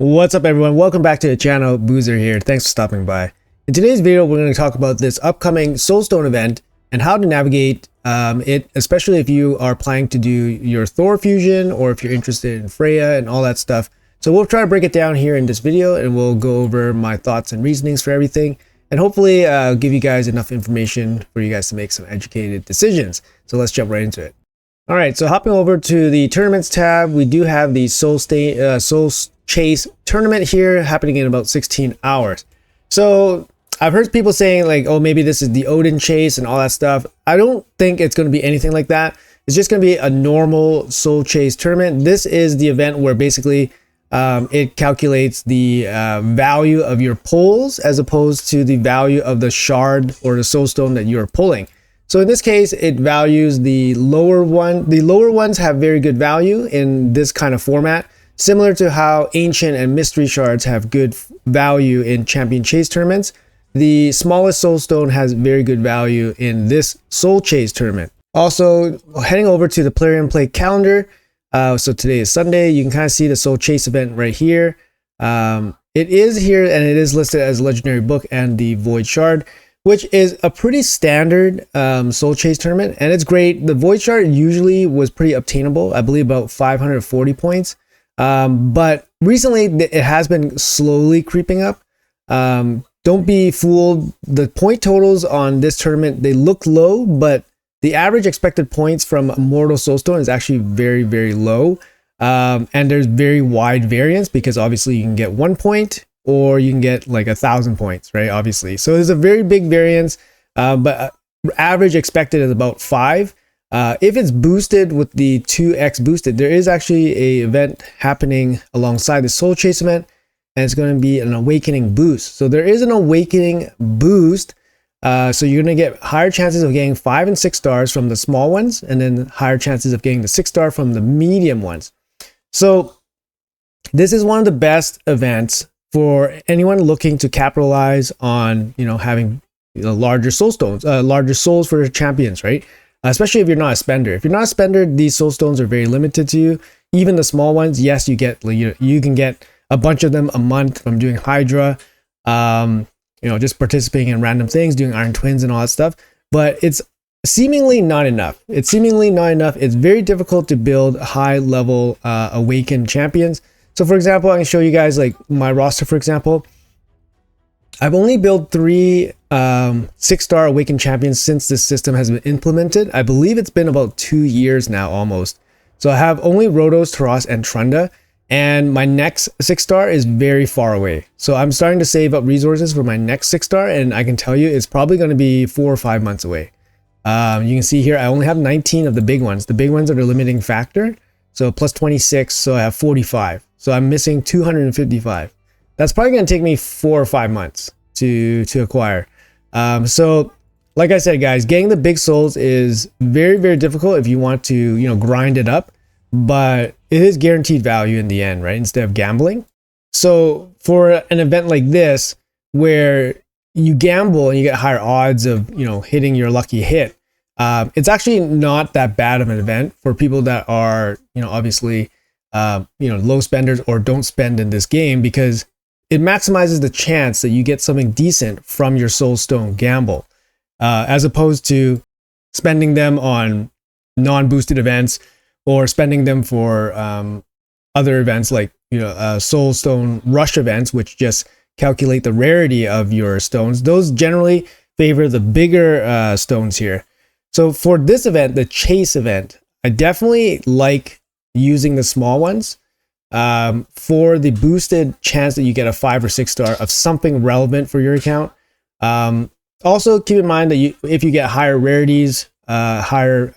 What's up everyone, welcome back to the channel. Boozer here, thanks for stopping by. In today's video we're going to talk about this upcoming Soulstone event and how to navigate it, especially if you are planning to do your Thor fusion or if you're interested in Freya and all that stuff. So we'll try to break it down here in this video and we'll go over my thoughts and reasonings for everything and hopefully give you guys enough information for you guys to make some educated decisions. So let's jump right into it. Alright, so hopping over to the tournaments tab, we do have the Soul Chase tournament here happening in about 16 hours. So I've heard people saying like, oh, maybe this is the Odin Chase and all that stuff. I don't think it's going to be anything like that. It's just going to be a normal Soul Chase tournament. This is the event where basically it calculates the value of your pulls as opposed to the value of the shard or the soul stone that you're pulling. So in this case, it values the lower one. The lower ones have very good value in this kind of format, similar to how ancient and mystery shards have good value in champion chase tournaments. The smallest soul stone has very good value in this soul chase tournament. Also, heading over to the player and play calendar. So today is Sunday. You can kind of see the soul chase event right here. It is here and it is listed as legendary book and the void shard, which is a pretty standard soul chase tournament, and it's great. The void shard usually was pretty obtainable, I believe about 540 points, but recently it has been slowly creeping up. Don't be fooled, the point totals on this tournament, they look low, but the average expected points from Immortal Soulstone is actually very, very low, and there's very wide variance because obviously you can get 1 point or you can get like 1,000 points, right? Obviously. So there's a very big variance, but average expected is about 5. If it's boosted with the 2x boosted, there is actually a event happening alongside the Soul Chase event, and it's going to be an awakening boost. So there is an awakening boost. So you're going to get higher chances of getting 5 and 6 stars from the small ones, and then higher chances of getting the 6 star from the medium ones. So this is one of the best events for anyone looking to capitalize on, having larger soul stones, larger souls for champions, right? Especially if you're not a spender. If you're not a spender, these soul stones are very limited to you. Even the small ones, yes, you can get a bunch of them a month from doing Hydra, just participating in random things, doing Iron Twins and all that stuff. But it's seemingly not enough. It's very difficult to build high level awakened champions. So for example, I can show you guys like my roster, for example. I've only built 3 6-star awakened champions since this system has been implemented. I believe it's been about 2 years now almost. So I have only Rhodos, Taras, and Trunda, and my next 6-star is very far away. So I'm starting to save up resources for my next 6-star, and I can tell you it's probably going to be 4 or 5 months away. You can see here I only have 19 of the big ones. The big ones are the limiting factor. So plus 26, so I have 45. So I'm missing 255. That's probably going to take me 4 or 5 months to acquire. So like I said, guys, getting the big souls is very, very difficult if you want to, grind it up, but it is guaranteed value in the end, right? Instead of gambling. So for an event like this, where you gamble and you get higher odds of, hitting your lucky hit, it's actually not that bad of an event for people that are, obviously, low spenders or don't spend in this game, because it maximizes the chance that you get something decent from your Soulstone gamble, as opposed to spending them on non-boosted events or spending them for other events like, Soulstone rush events, which just calculate the rarity of your stones. Those generally favor the bigger stones here. So for this event, the chase event, I definitely like using the small ones for the boosted chance that you get a 5 or 6 star of something relevant for your account. Also keep in mind that if you get higher rarities, higher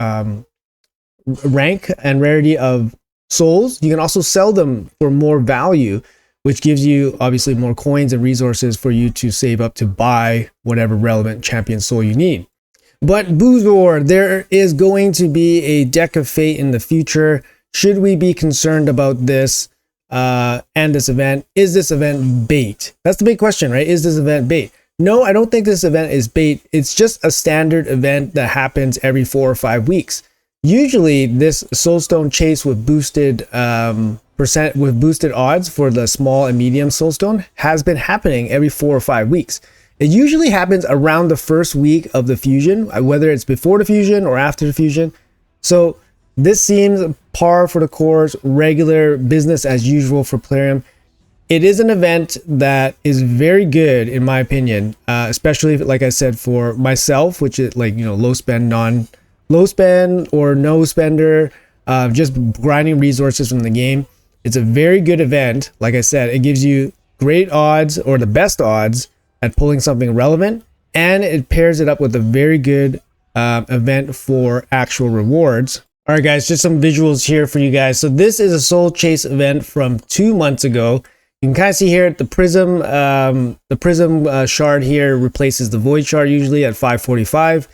rank and rarity of souls, you can also sell them for more value, which gives you obviously more coins and resources for you to save up to buy whatever relevant champion soul you need. But Boozer, there is going to be a deck of fate in the future. Should we be concerned about this and this event? Is this event bait? That's the big question, right? Is this event bait? No, I don't think this event is bait. It's just a standard event that happens every 4 or 5 weeks. Usually this Soulstone chase with boosted odds for the small and medium Soulstone has been happening every 4 or 5 weeks. It usually happens around the first week of the fusion, whether it's before the fusion or after the fusion. So this seems par for the course, regular business as usual for Plarium. It is an event that is very good in my opinion, especially like I said for myself, which is like, you know, low spend or no spender, just grinding resources from the game. It's a very good event. Like I said, it gives you great odds or the best odds at pulling something relevant, and it pairs it up with a very good event for actual rewards. All right, guys, just some visuals here for you guys. So this is a Soul Chase event from 2 months ago. You can kind of see here the prism shard here replaces the void shard usually at 545.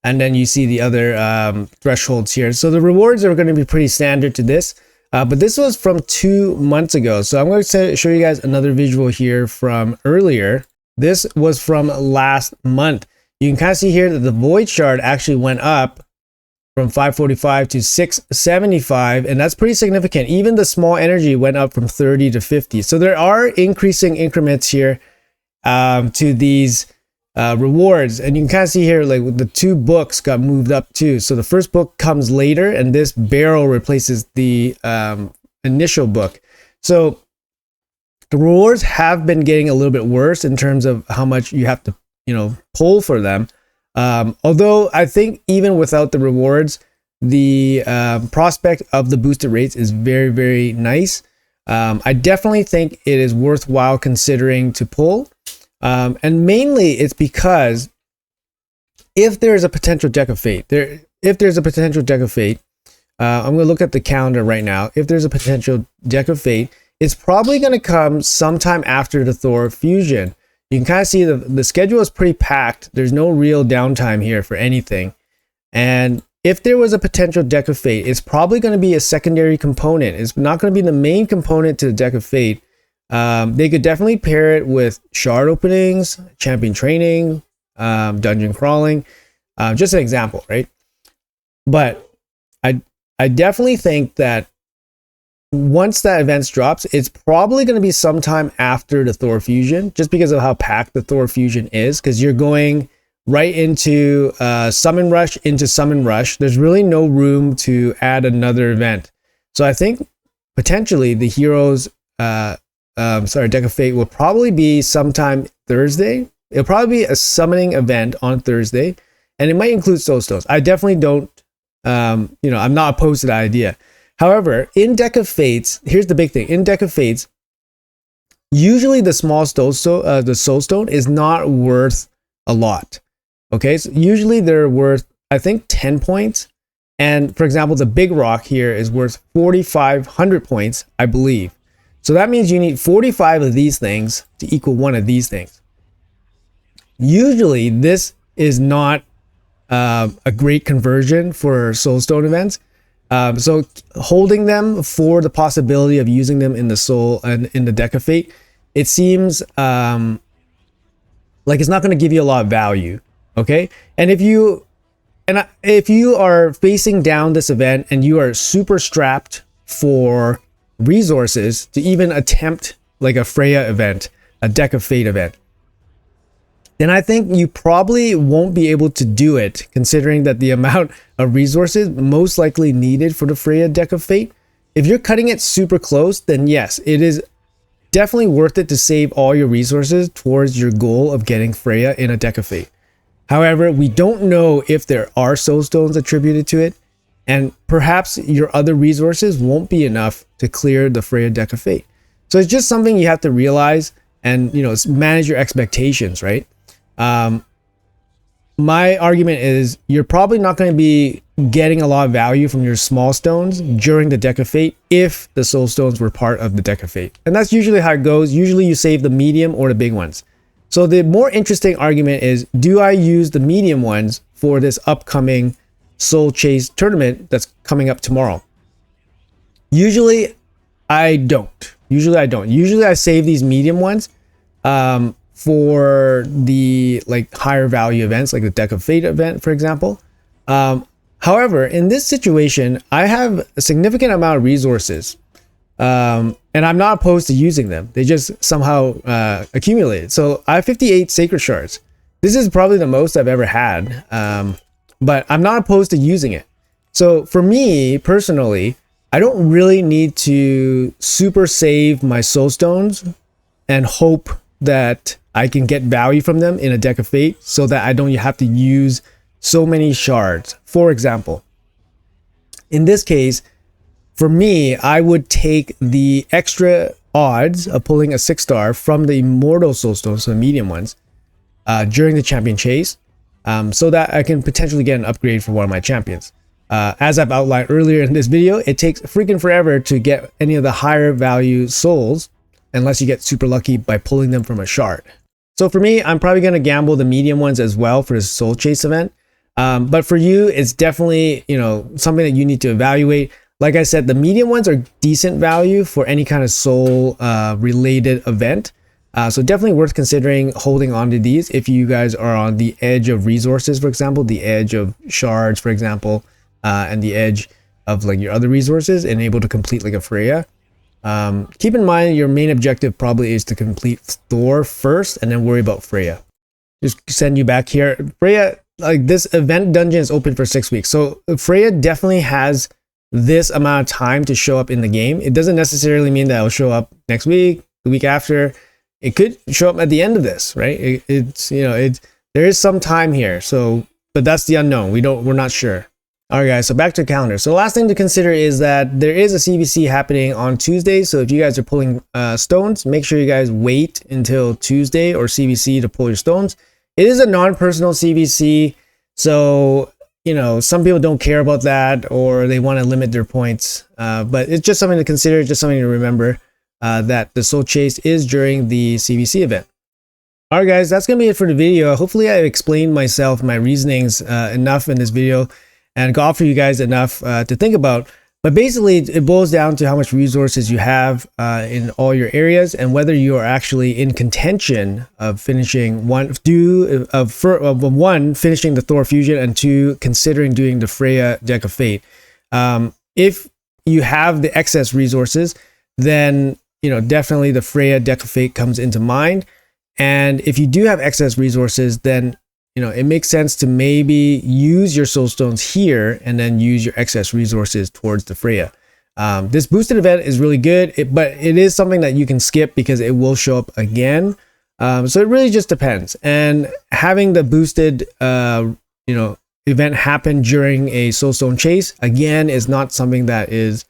And then you see the other thresholds here. So the rewards are going to be pretty standard to this. But this was from 2 months ago. So I'm going to show you guys another visual here from earlier. This was from last month. You can kind of see here that the void shard actually went up from 545 to 675. And that's pretty significant. Even the small energy went up from 30 to 50. So there are increasing increments here to these rewards, and you can kind of see here like the 2 books got moved up too. So the first book comes later, and this barrel replaces the initial book. So the rewards have been getting a little bit worse in terms of how much you have to, you know, pull for them. Although I think even without the rewards, the prospect of the boosted rates is very, very nice. I definitely think it is worthwhile considering to pull. And mainly it's because if there's a potential deck of fate, I'm going to look at the calendar right now. If there's a potential deck of fate, it's probably going to come sometime after the Thor fusion. You can kind of see the schedule is pretty packed. There's no real downtime here for anything. And if there was a potential deck of fate, it's probably going to be a secondary component. It's not going to be the main component to the deck of fate. They could definitely pair it with shard openings, champion training, dungeon crawling, just an example, right? But I definitely think that once that event drops, it's probably going to be sometime after the Thor fusion, just because of how packed the Thor fusion is, because you're going right into summon rush into summon rush. There's really no room to add another event. So I think potentially the heroes deck of fate will probably be sometime Thursday. It'll probably be a summoning event on Thursday, and it might include Soulstones. I definitely don't, I'm not opposed to that idea. However, in deck of fates, here's the big thing. In deck of fates, usually the small Soulstone is not worth a lot. Okay, so usually they're worth, I think, 10 points. And for example, the big rock here is worth 4,500 points, I believe. So that means you need 45 of these things to equal one of these things. Usually this is not a great conversion for Soulstone events. So holding them for the possibility of using them in the soul and in the deck of fate, it seems like it's not going to give you a lot of value. Okay, and if you are facing down this event and you are super strapped for resources to even attempt like a Freya event, a deck of fate event, then I think you probably won't be able to do it, considering that the amount of resources most likely needed for the Freya deck of fate. If you're cutting it super close, then yes, it is definitely worth it to save all your resources towards your goal of getting Freya in a deck of fate. However, we don't know if there are Soulstones attributed to it, and perhaps your other resources won't be enough to clear the Freya deck of fate. So it's just something you have to realize and, manage your expectations, right? My argument is you're probably not going to be getting a lot of value from your small stones during the deck of fate if the soul stones were part of the deck of fate. And that's usually how it goes. Usually you save the medium or the big ones. So the more interesting argument is, do I use the medium ones for this upcoming Soul Chase tournament that's coming up tomorrow? Usually I don't. Usually I save these medium ones for the higher value events, like the deck of fate event, for example. However, in this situation, I have a significant amount of resources, and I'm not opposed to using them. They just somehow accumulated. So I have 58 sacred shards. This is probably the most I've ever had, but I'm not opposed to using it. So for me personally, I don't really need to super save my soulstones and hope that I can get value from them in a deck of fate so that I don't have to use so many shards. For example, in this case, for me, I would take the extra odds of pulling a 6-star from the immortal soulstones, so the medium ones, during the champion chase, so that I can potentially get an upgrade for one of my champions. As I've outlined earlier in this video, it takes freaking forever to get any of the higher value souls unless you get super lucky by pulling them from a shard. So for me, I'm probably going to gamble the medium ones as well for the soul chase event. But for you, it's definitely, you know, something that you need to evaluate. Like I said, the medium ones are decent value for any kind of soul related event. So definitely worth considering holding on to these if you guys are on the edge of resources, for example, the edge of shards, for example, and the edge of like your other resources and able to complete like a Freyja. Keep in mind your main objective probably is to complete Thor first and then worry about Freyja. Just send you back here. Freyja, like this event dungeon is open for 6 weeks. So Freyja definitely has this amount of time to show up in the game. It doesn't necessarily mean that it'll show up next week, the week after. It could show up at the end of this, right? It's, you know, there is some time here. So, but that's the unknown. We're not sure. All right, guys, so back to the calendar. So the last thing to consider is that there is a CBC happening on Tuesday. So if you guys are pulling stones, make sure you guys wait until Tuesday or CBC to pull your stones. It is a non-personal CBC. So, you know, some people don't care about that or they want to limit their points. But it's just something to consider, just something to remember that the soul chase is during the CBC event. All right, guys, that's going to be it for the video. Hopefully I explained myself, my reasonings enough in this video, and got for you guys enough to think about. But basically, it boils down to how much resources you have in all your areas and whether you are actually in contention of finishing one, finishing the Thor fusion, and 2, considering doing the Freya deck of fate. If you have the excess resources, then you know definitely the Freya deck of fate comes into mind. And if you do have excess resources, then you know, it makes sense to maybe use your soul stones here and then use your excess resources towards the Freyja. This boosted event is really good, but it is something that you can skip because it will show up again. So it really just depends. And having the boosted, you know, event happen during a soulstone chase, again, is not something that is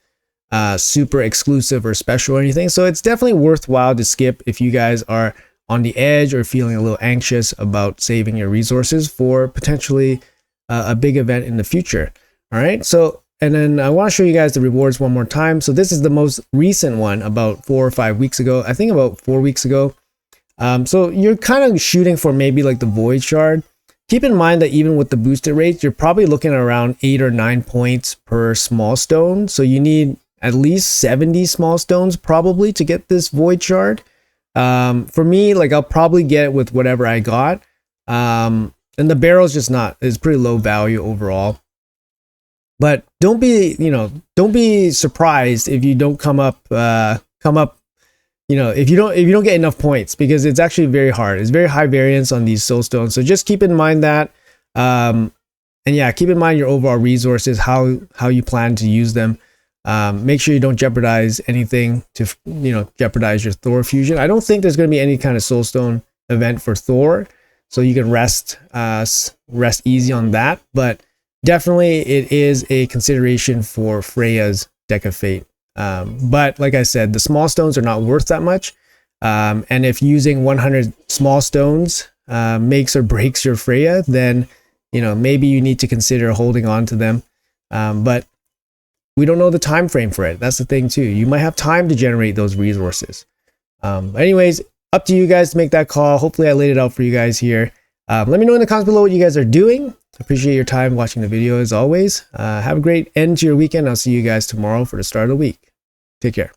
super exclusive or special or anything. So it's definitely worthwhile to skip if you guys are on the edge or feeling a little anxious about saving your resources for potentially a big event in the future. All right, so and then I want to show you guys the rewards one more time. So this is the most recent one, about 4 or 5 weeks ago, I think about 4 weeks ago. So you're kind of shooting for maybe like the void shard. Keep in mind that even with the boosted rates, you're probably looking at around 8 or 9 points per small stone. So you need at least 70 small stones probably to get this void shard. For me, like I'll probably get it with whatever I got. And the barrel's just it's pretty low value overall. But don't be surprised if you don't come up, you know, if you don't get enough points, because it's actually very hard. It's very high variance on these soul stones. So just keep in mind that, and yeah, keep in mind your overall resources, how you plan to use them. Make sure you don't jeopardize anything to, you know, jeopardize your Thor fusion. I don't think there's going to be any kind of soulstone event for Thor, so you can rest easy on that. But definitely it is a consideration for Freyja's deck of fate. But like I said, the small stones are not worth that much. And if using 100 small stones makes or breaks your Freyja, then, you know, maybe you need to consider holding on to them. But we don't know the time frame for it. That's the thing too. You might have time to generate those resources. Anyways, up to you guys to make that call. Hopefully I laid it out for you guys here. Let me know in the comments below what you guys are doing. Appreciate your time watching the video as always. Have a great end to your weekend. I'll see you guys tomorrow for the start of the week. Take care.